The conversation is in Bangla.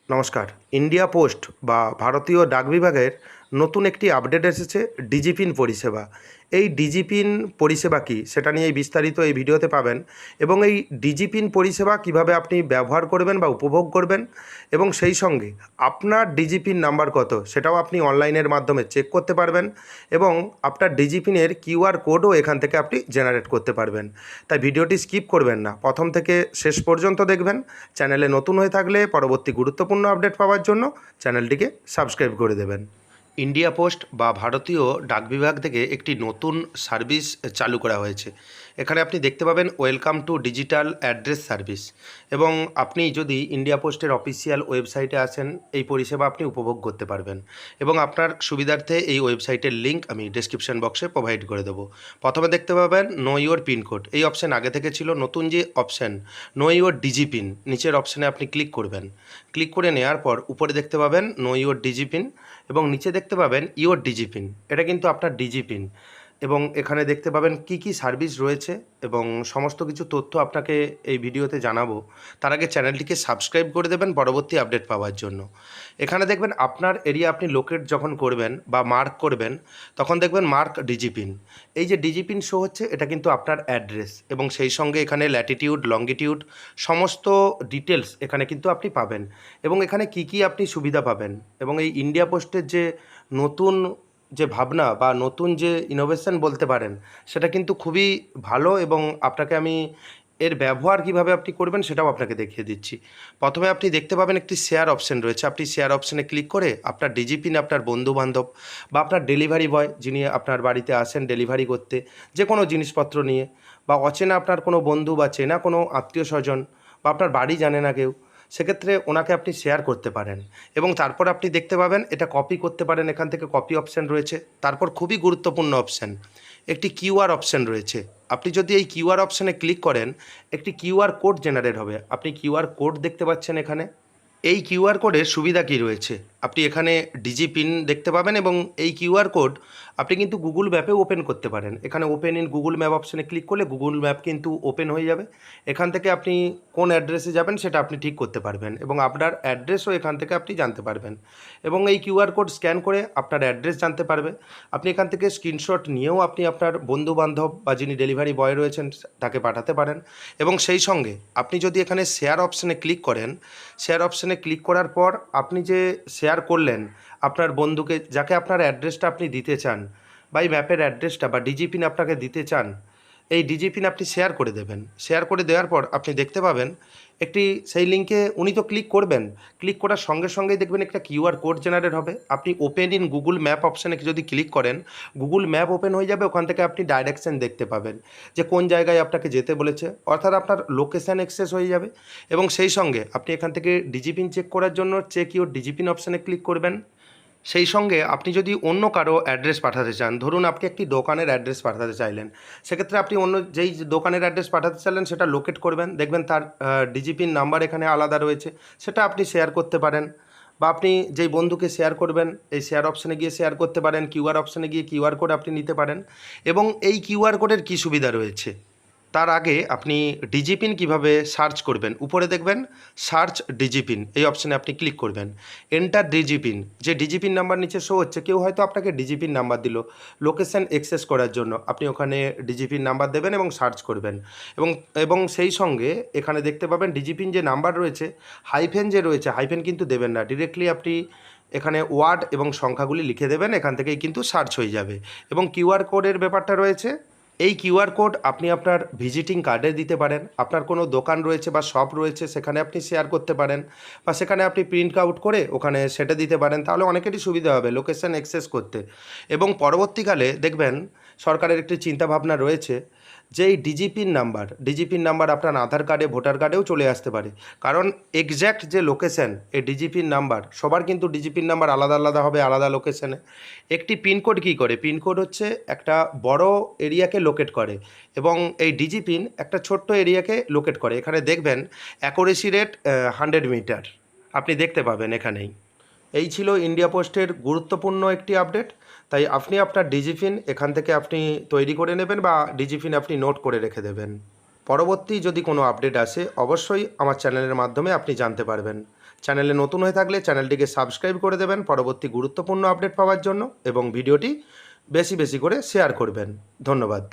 নমস্কার। ইন্ডিয়া পোস্ট বা ভারতীয় ডাক বিভাগের নতুন একটি আপডেট এসেছে ডিজিপিন পরিষেবা। এই ডিজিপিন পরিষেবা কী সেটা নিয়ে বিস্তারিত এই ভিডিওতে পাবেন এবং এই ডিজিপিন পরিষেবা কিভাবে আপনি ব্যবহার করবেন বা উপভোগ করবেন এবং সেই সঙ্গে আপনার ডিজিপিন নাম্বার কত সেটাও আপনি অনলাইনের মাধ্যমে চেক করতে পারবেন এবং আপনার ডিজিপিনের কিউআর কোডও এখান থেকে আপনি জেনারেট করতে পারবেন। তাই ভিডিওটি স্কিপ করবেন না, প্রথম থেকে শেষ পর্যন্ত দেখবেন। চ্যানেলে নতুন হয়ে থাকলে পরবর্তী গুরুত্বপূর্ণ আপডেট পাওয়ার জন্য চ্যানেলটিকে সাবস্ক্রাইব করে দেবেন। ইন্ডিয়া পোস্ট বা ভারতীয় ডাক বিভাগ থেকে একটি নতুন সার্ভিস চালু করা হয়েছে। এখানে আপনি দেখতে পাবেন welcome to digital address service, এবং আপনি যদি ইন্ডিয়া পোস্টের অফিসিয়াল ওয়েবসাইটে আসেন এই পরিষেবা আপনি উপভোগ করতে পারবেন এবং আপনার সুবিধার্থে এই ওয়েবসাইটের লিঙ্ক আমি ডেসক্রিপশন বক্সে প্রোভাইড করে দেবো। প্রথমে দেখতে পাবেন নো ইউর পিনকোড, এই অপশান আগে থেকে ছিল, নতুন যে অপশান নো ইউর ডিজিপিন নিচের অপশানে আপনি ক্লিক করবেন। ক্লিক করে নেওয়ার পর উপরে দেখতে পাবেন নো ইউর ডিজিপিন এবং নিচে দেখতে পাবেন ইওর ডিজিপিন, এটা কিন্তু আপনার ডিজিপিন। এবং এখানে দেখতে পাবেন কি কি সার্ভিস রয়েছে এবং সমস্ত কিছু তথ্য আপনাকে এই ভিডিওতে জানাবো। তার আগে চ্যানেলটিকে সাবস্ক্রাইব করে দেবেন পরবর্তী আপডেট পাওয়ার জন্য। এখানে দেখবেন আপনার এরিয়া আপনি লোকেট যখন করবেন বা মার্ক করবেন তখন দেখবেন মার্ক ডিজিপিন। এই যে ডিজিপিন শো হচ্ছে এটা কিন্তু আপনার অ্যাড্রেস এবং সেই সঙ্গে এখানে ল্যাটিটিউড লঙ্গিটিউড সমস্ত ডিটেলস এখানে কিন্তু আপনি পাবেন এবং এখানে কি কি আপনি সুবিধা পাবেন এবং এই ইন্ডিয়া পোস্টের যে নতুন যে ভাবনা বা নতুন যে ইনোভেশন বলতে পারেন সেটা কিন্তু খুবই ভালো এবং আপনাকে আমি এর ব্যবহার কিভাবে আপনি করবেন সেটাও আপনাকে দেখিয়ে দিচ্ছি। প্রথমে আপনি দেখতে পাবেন একটি শেয়ার অপশন রয়েছে, আপনি শেয়ার অপশানে ক্লিক করে আপনার ডিজিপিন আপনার বন্ধুবান্ধব বা আপনার ডেলিভারি বয় যিনি আপনার বাড়িতে আসেন ডেলিভারি করতে যে কোনো জিনিসপত্র নিয়ে, বা অচেনা আপনার কোনো বন্ধু বা চেনা কোনো আত্মীয় স্বজন বা আপনার বাড়ি জানে না কেউ, সেক্ষেত্রে ওনাকে আপনি শেয়ার করতে পারেন এবং তারপর আপনি দেখতে পাবেন এটা কপি করতে পারেন, এখান থেকে কপি অপশান রয়েছে। তারপর খুবই গুরুত্বপূর্ণ অপশান একটি কিউআর অপশান রয়েছে, আপনি যদি এই কিউআর অপশানে ক্লিক করেন একটি কিউআর কোড জেনারেট হবে। আপনি কিউআর কোড দেখতে পাচ্ছেন এখানে। এই কিউআর কোডের সুবিধা কী রয়েছে, আপনি এখানে ডিজিপিন দেখতে পাবেন এবং এই কিউআর কোড আপনি কিন্তু গুগল ম্যাপেও ওপেন করতে পারেন। এখানে ওপেন ইন গুগল ম্যাপ অপশানে ক্লিক করলে গুগল ম্যাপ কিন্তু ওপেন হয়ে যাবে। এখান থেকে আপনি কোন অ্যাড্রেসে যাবেন সেটা আপনি ঠিক করতে পারবেন এবং আপনার অ্যাড্রেসও এখান থেকে আপনি জানতে পারবেন এবং এই কিউআর কোড স্ক্যান করে আপনার অ্যাড্রেস জানতে পারবে। আপনি এখান থেকে স্ক্রিনশট নিয়েও আপনি আপনার বন্ধুবান্ধব বা যিনি ডেলিভারি বয় রয়েছেন তাকে পাঠাতে পারেন এবং সেই সঙ্গে আপনি যদি এখানে শেয়ার অপশানে ক্লিক করেন, শেয়ার অপশানে ক্লিক করার পর আপনি যে শেয়ার করলেন আপনার বন্ধুকে, যাকে আপনার অ্যাড্রেসটা আপনি দিতে চান বা এই ম্যাপের অ্যাড্রেসটা বা ডিজিপিন আপনাকে দিতে চান, এই ডিজিপিন আপনি শেয়ার করে দেবেন। শেয়ার করে দেওয়ার পর আপনি দেখতে পাবেন একটি সেই লিঙ্কে উনি তো ক্লিক করবেন, ক্লিক করার সঙ্গে সঙ্গেই দেখবেন একটা কিউআর কোড জেনারেট হবে। আপনি ওপেন ইন গুগল ম্যাপ অপশানে যদি ক্লিক করেন গুগল ম্যাপ ওপেন হয়ে যাবে, ওখান থেকে আপনি ডাইরেকশন দেখতে পাবেন যে কোন জায়গায় আপনাকে যেতে বলেছে, অর্থাৎ আপনার লোকেশান অ্যাক্সেস হয়ে যাবে এবং সেই সঙ্গে আপনি এখান থেকে ডিজিপিন চেক করার জন্য চেক ইউর ডিজিপিন অপশানে ক্লিক করবেন। সেই সঙ্গে আপনি যদি অন্য কারো অ্যাড্রেস পাঠাতে চান, ধরুন আপনি একটি দোকানের অ্যাড্রেস পাঠাতে চাইলেন, সেক্ষেত্রে আপনি অন্য যেই দোকানের অ্যাড্রেস পাঠাতে চাইলেন সেটা লোকেট করবেন, দেখবেন তার ডিজিপিন নাম্বার এখানে আলাদা রয়েছে, সেটা আপনি শেয়ার করতে পারেন বা আপনি যেই বন্ধুকে শেয়ার করবেন এই শেয়ার অপশানে গিয়ে শেয়ার করতে পারেন, কিউআর অপশানে গিয়ে কিউআর কোড আপনি নিতে পারেন। এবং এই কিউআর কোডের কী সুবিধা রয়েছে তার আগে আপনি ডিজিপিন কিভাবে সার্চ করবেন, উপরে দেখবেন সার্চ ডিজিপিন, এই অপশানে আপনি ক্লিক করবেন। এন্টার ডিজিপিন, যে ডিজিপিন নাম্বার নিচে শো হচ্ছে, কেউ হয়তো আপনাকে ডিজিপিন নাম্বার দিল লোকেশান অ্যাক্সেস করার জন্য, আপনি ওখানে ডিজিপিন নাম্বার দেবেন এবং সার্চ করবেন এবং এবং সেই সঙ্গে এখানে দেখতে পাবেন ডিজিপিন যে নাম্বার রয়েছে হাইফেন যে রয়েছে, হাইফেন কিন্তু দেবেন না, ডিরেক্টলি আপনি এখানে ওয়ার্ড এবং সংখ্যাগুলি লিখে দেবেন, এখান থেকেই কিন্তু সার্চ হয়ে যাবে। এবং কিউআর কোডের ব্যাপারটা রয়েছে, এই কিউআর কোড আপনি আপনার ভিজিটিং কার্ডে দিতে পারেন, আপনার কোনো দোকান রয়েছে বা শপ রয়েছে সেখানে আপনি শেয়ার করতে পারেন বা সেখানে আপনি প্রিন্ট আউট করে ওখানে সেটা দিতে পারেন, তাহলে অনেকেরই সুবিধা হবে লোকেশান অ্যাক্সেস করতে। এবং পরবর্তীকালে দেখবেন সরকারের একটি চিন্তাভাবনা রয়েছে যে এই ডিজিপিন নাম্বার আপনার আধার কার্ডে ভোটার কার্ডেও চলে আসতে পারে, কারণ এক্স্যাক্ট যে লোকেশান এই ডিজিপিন নাম্বার সবার কিন্তু ডিজিপিন নাম্বার আলাদা আলাদা হবে আলাদা লোকেশানে। একটি পিনকোড কী করে, পিনকোড হচ্ছে একটা বড় এরিয়াকে লোকেট করে এবং এই ডিজিপিন একটা ছোট্ট এরিয়াকে লোকেট করে। এখানে দেখবেন অ্যাকুরেসি রেট 100 মিটার আপনি দেখতে পাবেন এখানেই। এই ছিল ইন্ডিয়া পোস্টের গুরুত্বপূর্ণ একটি আপডেট। তাই আপনি আপনার ডিজিপিন এখান থেকে আপনি তৈরি করে নেবেন বা ডিজিপিন আপনি নোট করে রেখে দেবেন। পরবর্তী যদি কোনো আপডেট আসে অবশ্যই আমার চ্যানেলের মাধ্যমে আপনি জানতে পারবেন। চ্যানেলে নতুন হয়ে থাকলে চ্যানেলটিকে সাবস্ক্রাইব করে দেবেন পরবর্তী গুরুত্বপূর্ণ আপডেট পাওয়ার জন্য এবং ভিডিওটি বেশি বেশি করে শেয়ার করবেন। ধন্যবাদ।